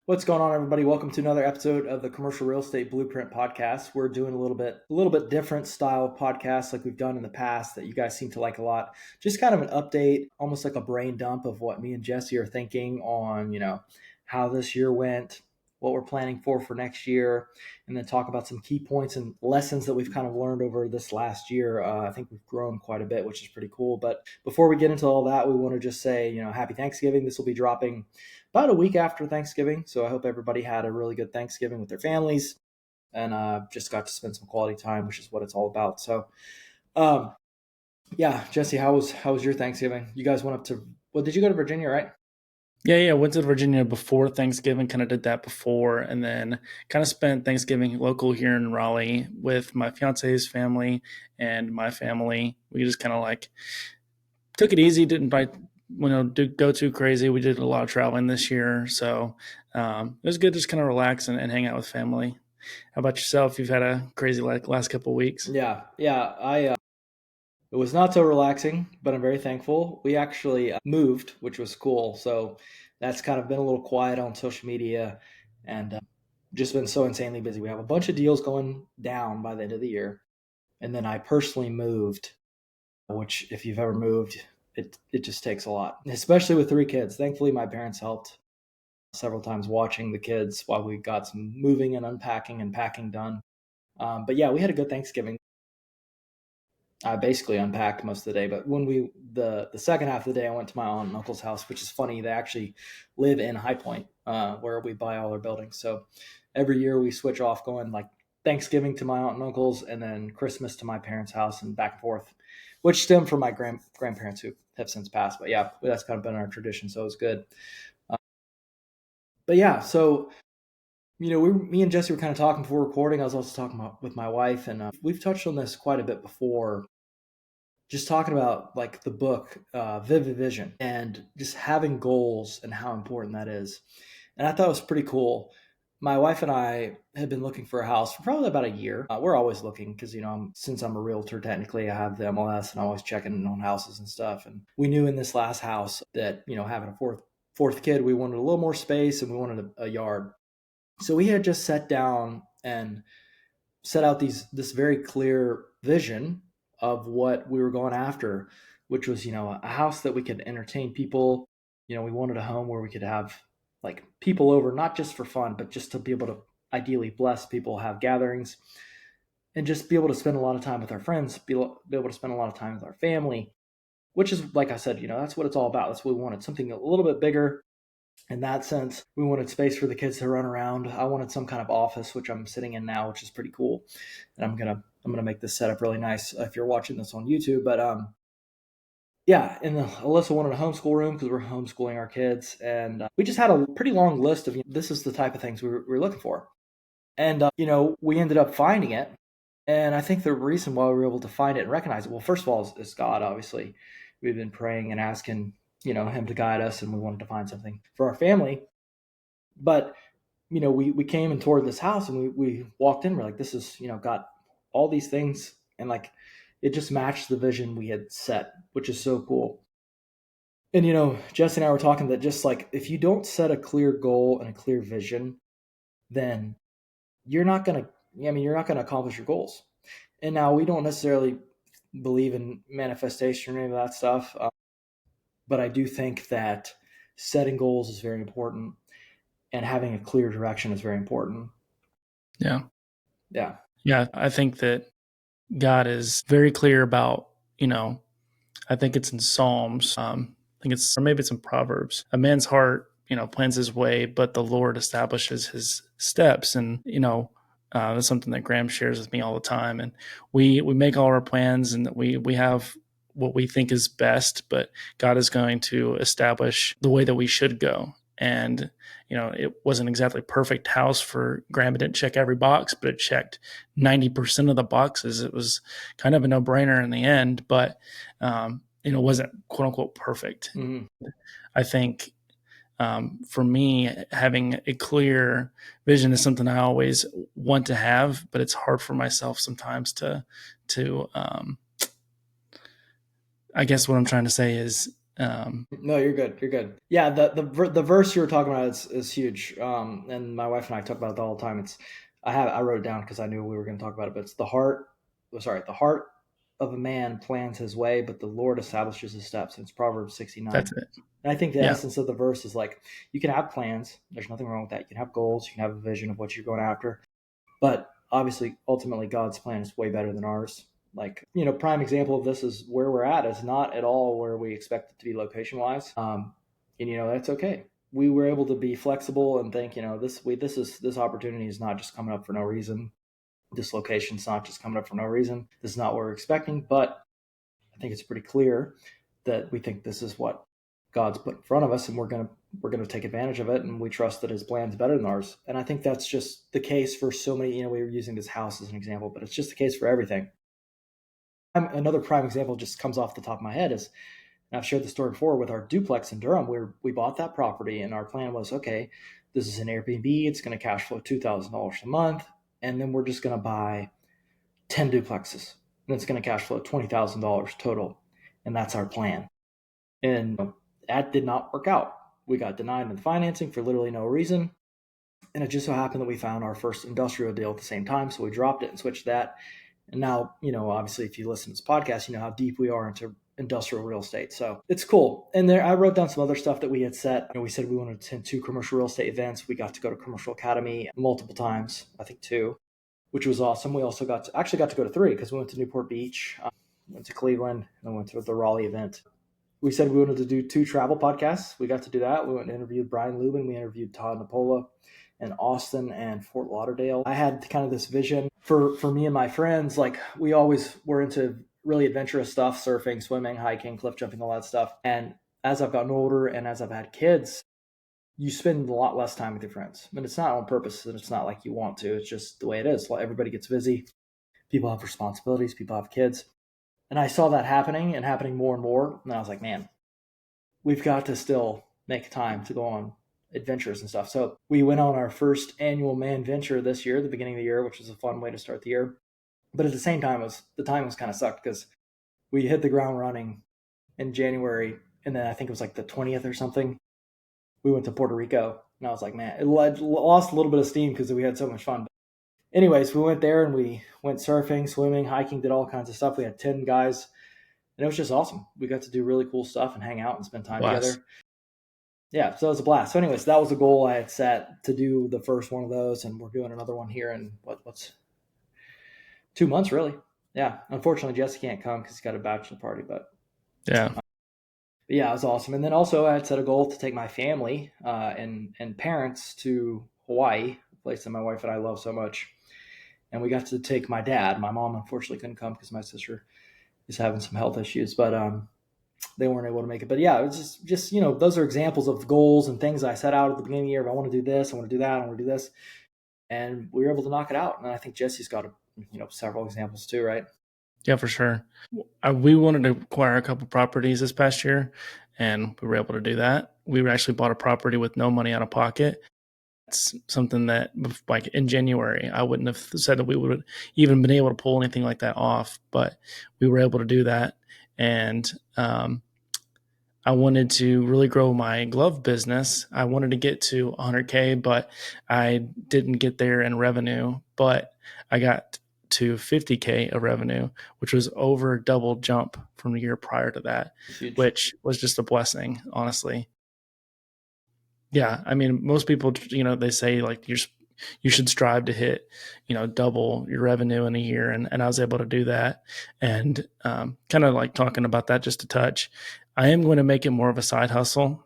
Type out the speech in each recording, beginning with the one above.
What's going on, everybody? Welcome to another episode of the Commercial Real Estate Blueprint Podcast. We're doing a little bit different style podcast like we've done in the past that you guys seem to like a lot. Just kind of an update, almost like a brain dump of what me and Jesse are thinking on, how this year went, what we're planning for next year, and then talk about some key points and lessons that we've kind of learned over this last year. I think we've grown quite a bit, which is pretty cool. But before we get into all that, we want to just say, happy Thanksgiving. This will be dropping about a week after Thanksgiving. So I hope everybody had a really good Thanksgiving with their families and just got to spend some quality time, which is what it's all about. So, um, yeah, Jesse, how was your Thanksgiving? You guys went up to, well, did you go to Virginia, right? Yeah. Went to Virginia before Thanksgiving, kind of did that before, and then kind of spent Thanksgiving local here in Raleigh with my fiance's family and my family. We just kind of like took it easy, didn't go too crazy. We did a lot of traveling this year, so it was good to just kind of relax and hang out with family. How about yourself? You've had a crazy last couple of weeks. Yeah. It was not so relaxing, but I'm very thankful. We actually moved, which was cool. So that's kind of been a little quiet on social media and just been so insanely busy. We have a bunch of deals going down by the end of the year. And then I personally moved, which if you've ever moved, it just takes a lot, especially with three kids. Thankfully, my parents helped several times watching the kids while we got some moving and unpacking and packing done. But yeah, we had a good Thanksgiving. I basically unpacked most of the day, but when the second half of the day, I went to my aunt and uncle's house, which is funny. They actually live in High Point, where we buy all our buildings. So every year we switch off, going like Thanksgiving to my aunt and uncle's, and then Christmas to my parents' house, and back and forth, which stemmed from my grandparents who have since passed. But yeah, that's kind of been our tradition, so it was good. Uh, but yeah, so me and Jesse were kind of talking before recording. I was also talking with my wife, and we've touched on this quite a bit before, just talking about like the book Vivid Vision and just having goals and how important that is. And I thought it was pretty cool. My wife and I had been looking for a house for probably about a year. We're always looking because, since I'm a realtor, technically I have the MLS and I'm always checking on houses and stuff. And we knew in this last house that, having a fourth kid, we wanted a little more space and we wanted a yard. So we had just sat down and set out this very clear vision of what we were going after, which was, a house that we could entertain people. We wanted a home where we could have like people over, not just for fun, but just to be able to ideally bless people, have gatherings, and just be able to spend a lot of time with our friends, be able to spend a lot of time with our family, which is, like I said, that's what it's all about. That's what we wanted, something a little bit bigger. In that sense, we wanted space for the kids to run around. I wanted some kind of office, which I'm sitting in now, which is pretty cool. And I'm gonna make this setup really nice if you're watching this on YouTube. But yeah, and Alyssa wanted a homeschool room because we're homeschooling our kids, and we just had a pretty long list of this is the type of things we were looking for, and we ended up finding it. And I think the reason why we were able to find it and recognize it, well, first of all, is God. Obviously, we've been praying and asking him to guide us, and we wanted to find something for our family. But we came and toured this house, and we walked in. We're like, this is got all these things, and like it just matched the vision we had set, which is so cool. And Jesse and I were talking that just like if you don't set a clear goal and a clear vision, then you're not gonna. You're not gonna accomplish your goals. And now we don't necessarily believe in manifestation or any of that stuff, but I do think that setting goals is very important, and having a clear direction is very important. Yeah. Yeah. Yeah. I think that God is very clear about, I think it's in Psalms. I think or maybe it's in Proverbs. A man's heart, plans his way, but the Lord establishes his steps. And, that's something that Graham shares with me all the time. And we make all our plans and we have what we think is best, but God is going to establish the way that we should go. And, it wasn't exactly perfect house for Graham. It didn't check every box, but it checked 90% of the boxes. It was kind of a no-brainer in the end, but, wasn't quote unquote perfect. Mm-hmm. I think for me, having a clear vision is something I always want to have, but it's hard for myself sometimes to I guess what I'm trying to say is No, you're good. You're good. Yeah, the verse you were talking about is huge. And my wife and I talk about it all the time. I wrote it down because I knew we were going to talk about it. But it's the heart. Sorry, the heart of a man plans his way, but the Lord establishes his steps. And it's Proverbs That's 69. it. And I think the Yeah, essence of the verse is like you can have plans. There's nothing wrong with that. You can have goals. You can have a vision of what you're going after. But obviously, ultimately, God's plan is way better than ours. Like, prime example of this is where we're at is not at all where we expect it to be location wise. And that's okay. We were able to be flexible and think, this opportunity is not just coming up for no reason. This location's not just coming up for no reason. This is not what we're expecting, but I think it's pretty clear that we think this is what God's put in front of us, and we're gonna take advantage of it, and we trust that His plan's better than ours. And I think that's just the case for so many. We were using this house as an example, but it's just the case for everything. Another prime example just comes off the top of my head is, and I've shared the story before with our duplex in Durham, where we bought that property, and our plan was, okay, this is an Airbnb. It's going to cash flow $2,000 a month, and then we're just going to buy 10 duplexes, and it's going to cash flow $20,000 total, and that's our plan. And that did not work out. We got denied in the financing for literally no reason. And it just so happened that we found our first industrial deal at the same time. So we dropped it and switched that. And now, obviously, if you listen to this podcast, you know how deep we are into industrial real estate. So it's cool. And there, I wrote down some other stuff that we had set. We said we wanted to attend 2 commercial real estate events. We got to go to Commercial Academy multiple times, I think 2, which was awesome. We also got to go to 3 because we went to Newport Beach, went to Cleveland, and went to the Raleigh event. We said we wanted to do 2 travel podcasts. We got to do that. We went and interviewed Brian Lubin. We interviewed Todd Napola in Austin and Fort Lauderdale. I had kind of this vision for me and my friends. Like, we always were into really adventurous stuff, surfing, swimming, hiking, cliff jumping, all that stuff. And as I've gotten older and as I've had kids, you spend a lot less time with your friends. I mean, it's not on purpose, and it's not like you want to. It's just the way it is. Everybody gets busy. People have responsibilities. People have kids. And I saw that happening and happening more and more. And I was like, man, we've got to still make time to go on adventures and stuff. So we went on our first annual man venture this year, the beginning of the year, which was a fun way to start the year. But at the same time, the time was kind of sucked because we hit the ground running in January, and then I think it was like the 20th or something. We went to Puerto Rico, and I was like, man, it lost a little bit of steam because we had so much fun. Anyways, we went there and we went surfing, swimming, hiking, did all kinds of stuff. We had 10 guys, and it was just awesome. We got to do really cool stuff and hang out and spend time blast. together. Yeah, so it was a blast. So, anyways, that was a goal I had set to do the first one of those, and we're doing another one here in what's 2 months, really. Yeah, unfortunately, Jesse can't come because he's got a bachelor party, Yeah, but yeah, it was awesome. And then also, I had set a goal to take my family and parents to Hawaii, a place that my wife and I love so much. And we got to take my dad. My mom unfortunately couldn't come because my sister is having some health issues, but they weren't able to make it. But yeah, it was just those are examples of goals and things I set out at the beginning of the year. If I want to do this, I want to do that, I want to do this, and we were able to knock it out. And I think Jesse's got several examples too, right? yeah, for sure. We wanted to acquire a couple properties this past year, and we were able to do that. We actually bought a property with no money out of pocket. It's something that, like in January, I wouldn't have said that we would have even been able to pull anything like that off, but we were able to do that. And I wanted to really grow my glove business. I wanted to get to 100K, but I didn't get there in revenue. But I got to 50K of revenue, which was over double jump from the year prior to that, It's huge. which was just a blessing, honestly. Yeah, I mean, most people, they say like you should strive to hit, double your revenue in a year, and I was able to do that. And kind of like talking about that just a touch, I am going to make it more of a side hustle.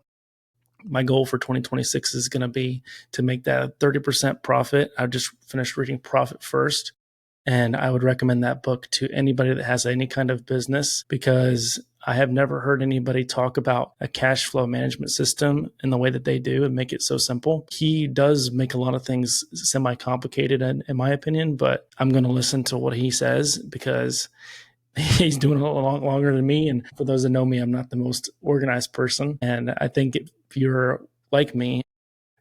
My goal for 2026 is going to be to make that a 30% profit. I just finished reading Profit First, and I would recommend that book to anybody that has any kind of business because I have never heard anybody talk about a cash flow management system in the way that they do and make it so simple. He does make a lot of things semi complicated, in my opinion, but I'm going to listen to what he says because he's doing it a lot longer than me. And for those that know me, I'm not the most organized person. And I think if you're like me,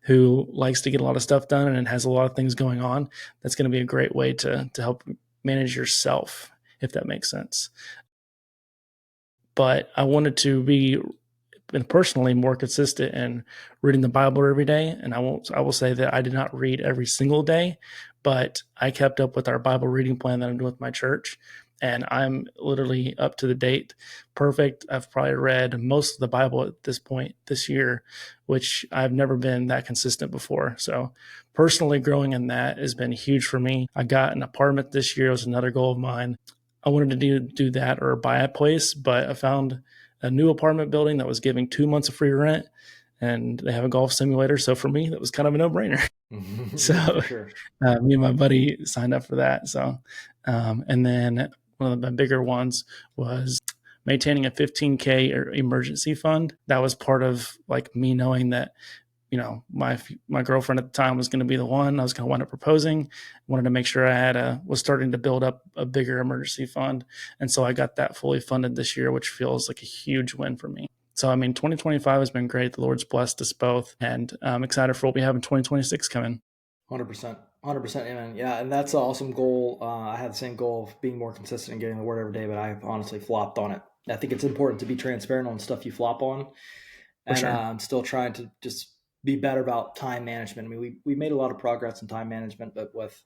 who likes to get a lot of stuff done and has a lot of things going on, that's going to be a great way to help manage yourself, if that makes sense. But I wanted to be been personally more consistent in reading the Bible every day. And I will say that I did not read every single day, but I kept up with our Bible reading plan that I'm doing with my church. And I'm literally up to the date. Perfect. I've probably read most of the Bible at this point this year, which I've never been that consistent before. So personally growing in that has been huge for me. I got an apartment this year. It was another goal of mine. I wanted to do that or buy a place, but I found a new apartment building that was giving 2 months of free rent, and they have a golf simulator. So for me, that was kind of a no-brainer. So Yeah, for sure. me and my buddy signed up for that. So, and then one of the bigger ones was maintaining a 15K emergency fund. That was part of like me knowing that, my girlfriend at the time was going to be the one I was going to wind up proposing. Wanted to make sure was starting to build up a bigger emergency fund, and so I got that fully funded this year, which feels like a huge win for me. So I mean, 2025 has been great. The Lord's blessed us both, and I'm excited for what we have in 2026 coming. 100%. 100%. Amen. Yeah. And that's an awesome goal. I had the same goal of being more consistent and getting the word every day, but I honestly flopped on it. I think it's important to be transparent on stuff you flop on. For And sure. I'm still trying to just be better about time management. I mean, we made a lot of progress in time management, but with,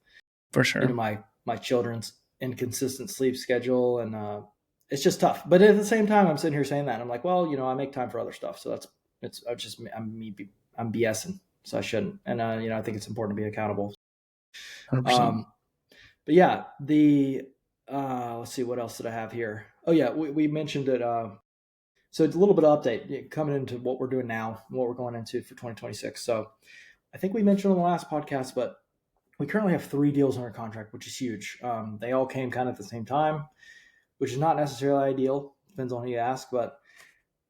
For sure. my children's inconsistent sleep schedule and, it's just tough. But at the same time, I'm sitting here saying that and I'm like, well, I make time for other stuff. So I'm BSing. So I shouldn't. And, I think it's important to be accountable. 100%. Um, but yeah, let's see, what else did I have here? Oh yeah, we mentioned it. So it's a little bit of update coming into what we're doing now, what we're going into for 2026. So I think we mentioned on the last podcast, but we currently have 3 deals under contract, which is huge. They all came kind of at the same time, which is not necessarily ideal. Depends on who you ask, but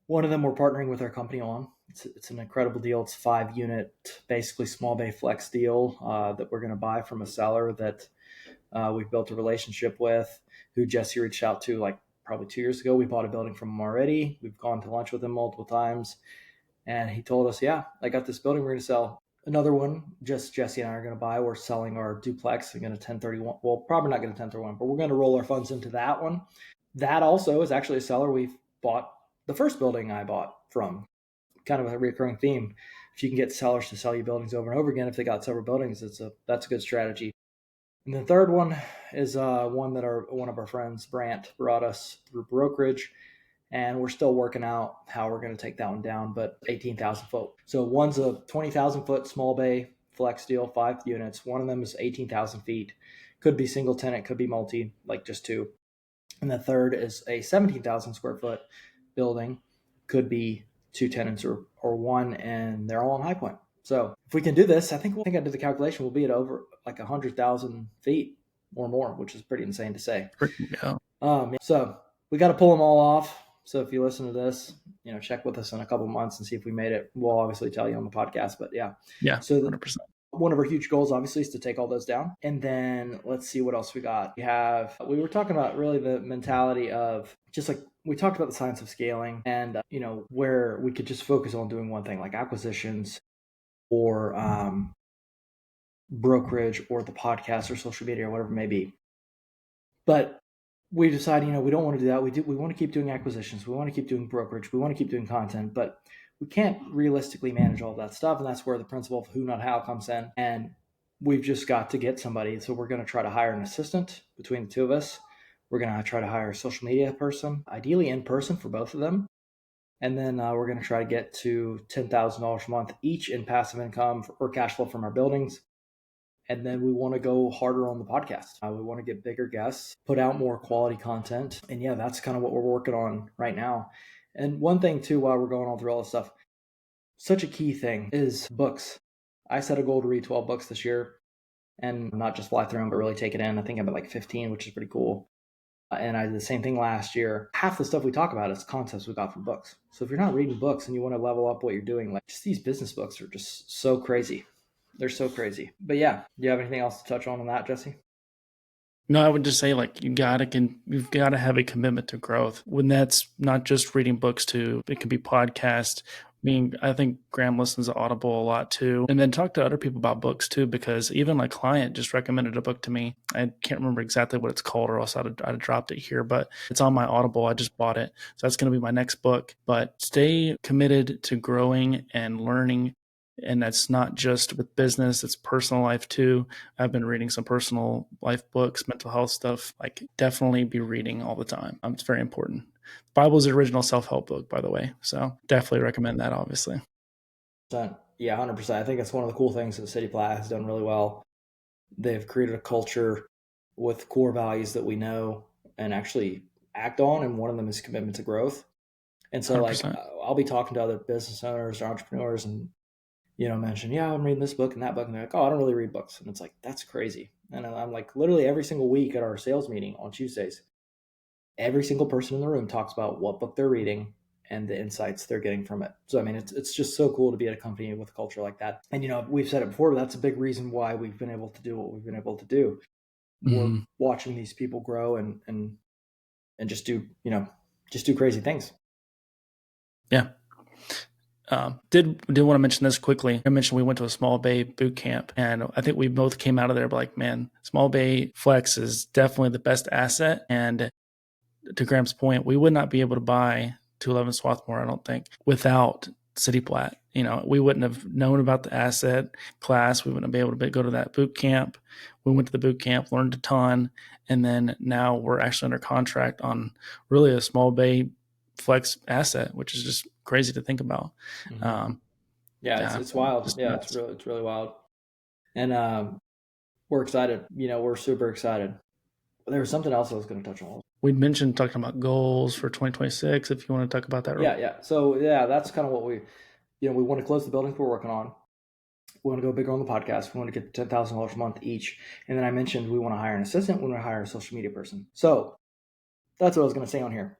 one of them we're partnering with our company on. It's an incredible deal. It's a 5-unit, basically small bay flex deal that we're going to buy from a seller that we've built a relationship with, who Jesse reached out to like probably 2 years ago. We bought a building from him already. We've gone to lunch with him multiple times. And he told us, yeah, I got this building we're going to sell. Another one, just Jesse and I are going to buy. We're selling our duplex. We're going to 1031. Well, probably not going to 1031, but we're going to roll our funds into that one. That also is actually a seller we've bought the first building I bought from. Kind of a recurring theme. If you can get sellers to sell you buildings over and over again, if they got several buildings, that's a good strategy. And the third one is one that one of our friends, Brant, brought us through brokerage, and we're still working out how we're going to take that one down, but 18,000 foot. So one's a 20,000 foot small bay flex deal, 5 units. One of them is 18,000 feet. Could be single tenant, could be multi, like just 2. And the third is a 17,000 square foot building, could be 2 tenants or 1, and they're all on High Point. So if we can do this, I think I did the calculation, we'll be at over like 100,000 feet or more, which is pretty insane to say. Yeah. So we got to pull them all off. So if you listen to this, check with us in a couple months and see if we made it. We'll obviously tell you on the podcast, but yeah. Yeah. So 100%. one of our huge goals, obviously, is to take all those down. And then let's see what else we got. We were talking about really the mentality of just like, we talked about the science of scaling and, where we could just focus on doing one thing like acquisitions or brokerage or the podcast or social media or whatever it may be. But we decided, we don't want to do that. We want to keep doing acquisitions. We want to keep doing brokerage. We want to keep doing content, but we can't realistically manage all that stuff. And that's where the principle of who, not how comes in. And we've just got to get somebody. So we're going to try to hire an assistant between the two of us. We're going to try to hire a social media person, ideally in person for both of them. And then we're going to try to get to $10,000 a month each in passive income or cash flow from our buildings. And then we want to go harder on the podcast. We want to get bigger guests, put out more quality content. And yeah, that's kind of what we're working on right now. And one thing too, while we're going all through all this stuff, such a key thing is books. I set a goal to read 12 books this year and not just fly through them, but really take it in. I think I'm at like 15, which is pretty cool. And I did the same thing last year. Half the stuff we talk about is concepts we got from books. So if you're not reading books and you want to level up what you're doing, like just these business books are just so crazy. They're so crazy. But yeah, do you have anything else to touch on that, Jesse? No, I would just say like you've got to have a commitment to growth. When that's not just reading books too, it can be podcast, I think Graham listens to Audible a lot too. And then talk to other people about books too, because even my client just recommended a book to me. I can't remember exactly what it's called, or else I'd have dropped it here, but it's on my Audible. I just bought it. So that's going to be my next book. But stay committed to growing and learning. And that's not just with business, it's personal life too. I've been reading some personal life books, mental health stuff. Like, definitely be reading all the time. It's very important. Bible is the original self-help book, by the way. So definitely recommend that, obviously. Yeah, 100%. I think it's one of the cool things that City Plat has done really well. They've created a culture with core values that we know and actually act on, and one of them is commitment to growth. And so, like, 100%. I'll be talking to other business owners or entrepreneurs, and mention, yeah, I'm reading this book and that book, and they're like, oh, I don't really read books, and it's like, that's crazy. And I'm like, literally every single week at our sales meeting on Tuesdays, every single person in the room talks about what book they're reading and the insights they're getting from it. So I mean, it's just so cool to be at a company with a culture like that. And we've said it before, but that's a big reason why we've been able to do what we've been able to do. We're Mm-hmm. watching these people grow and just do crazy things. Yeah. Did want to mention this quickly. I mentioned we went to a small bay boot camp, and I think we both came out of there like, man, small bay flex is definitely the best asset. And to Graham's point, we would not be able to buy 211 Swarthmore, I don't think, without City Plat. We wouldn't have known about the asset class. We wouldn't be able to go to that boot camp. We went to the boot camp, learned a ton, and then now we're actually under contract on really a small bay flex asset, which is just crazy to think about. Mm-hmm. Um, Yeah, yeah, it's wild. just Yeah, nuts. it's really wild, and we're excited. We're super excited. There was something else I was going to touch on. We'd mentioned talking about goals for 2026. If you want to talk about that real quick. Yeah. So yeah, that's kind of what we want to close the buildings we're working on. We want to go bigger on the podcast. We want to get $10,000 a month each. And then I mentioned we want to hire an assistant. We want to hire a social media person. So that's what I was going to say on here.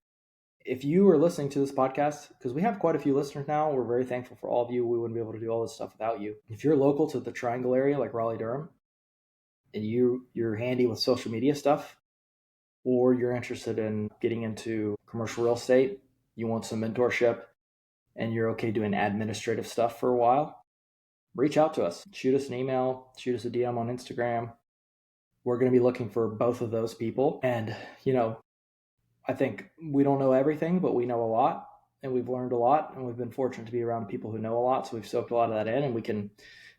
If you are listening to this podcast, because we have quite a few listeners now, we're very thankful for all of you. We wouldn't be able to do all this stuff without you. If you're local to the Triangle area, like Raleigh, Durham, and you're handy with social media stuff, or you're interested in getting into commercial real estate, you want some mentorship, and you're okay doing administrative stuff for a while, reach out to us. Shoot us an email, shoot us a DM on Instagram. We're going to be looking for both of those people. And, I think we don't know everything, but we know a lot, and we've learned a lot, and we've been fortunate to be around people who know a lot. So we've soaked a lot of that in, and we can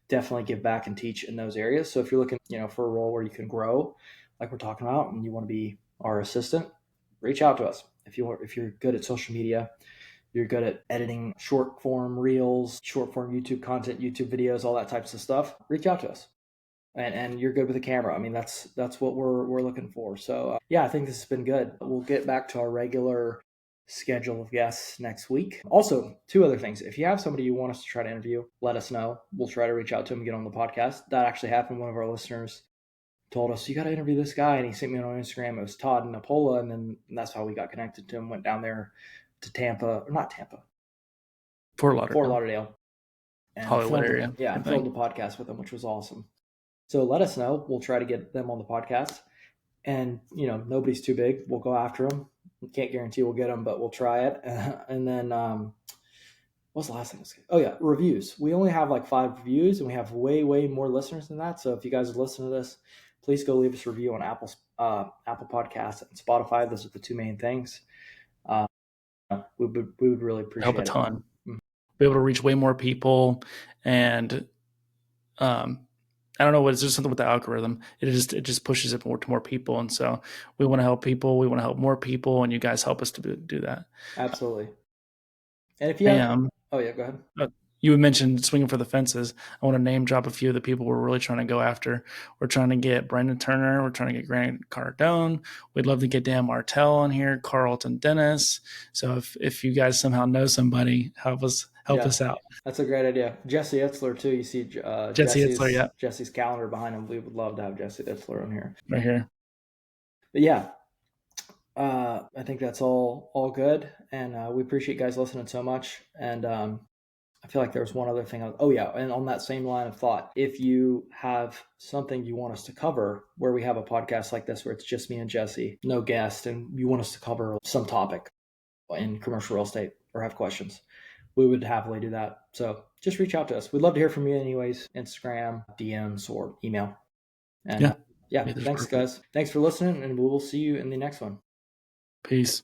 definitely give back and teach in those areas. So if you're looking, for a role where you can grow, like we're talking about, and you want to be our assistant, reach out to us. If you're good at social media, you're good at editing short form reels, short form YouTube content, YouTube videos, all that types of stuff, reach out to us. And you're good with the camera. I mean, that's what we're looking for. So yeah, I think this has been good. We'll get back to our regular schedule of guests next week. Also, two other things. If you have somebody you want us to try to interview, let us know. We'll try to reach out to them and get on the podcast. That actually happened. One of our listeners told us, you got to interview this guy. And he sent me on Instagram. It was Todd Napola. And that's how we got connected to him. Went down there to Tampa, or not Tampa, Fort Lauderdale. And Hollywood area. filmed a podcast with him, which was awesome. So let us know. We'll try to get them on the podcast. And, nobody's too big. We'll go after them. Can't guarantee we'll get them, but we'll try it. And then, what's the last thing? Oh, yeah, reviews. We only have like 5 reviews, and we have way, way more listeners than that. So if you guys are listening to this, please go leave us a review on Apple Podcasts and Spotify. Those are the 2 main things. We would really appreciate Help a it. ton. Mm-hmm. Be able to reach way more people, and I don't know what, it's just something with the algorithm. It just pushes it more to more people. And so we want to help people. We want to help more people. And you guys help us to do that. Absolutely. And if you have, go ahead. You had mentioned swinging for the fences. I want to name drop a few of the people we're really trying to go after. We're trying to get Brendan Turner. We're trying to get Grant Cardone. We'd love to get Dan Martell on here, Carlton Dennis. So if you guys somehow know somebody, help us out. That's a great idea. Jesse Itzler too. You see Jesse Itzler, yeah. Jesse's calendar behind him. We would love to have Jesse Itzler on here. Right here. But yeah, I think that's all good. And we appreciate you guys listening so much. And I feel like there was one other thing. And on that same line of thought, if you have something you want us to cover, where we have a podcast like this, where it's just me and Jesse, no guest, and you want us to cover some topic in commercial real estate or have questions, we would happily do that. So just reach out to us. We'd love to hear from you anyways, Instagram, DMs, or email. And Yeah. yeah, Either's thanks perfect. guys. Thanks for listening, and we will see you in the next one. Peace.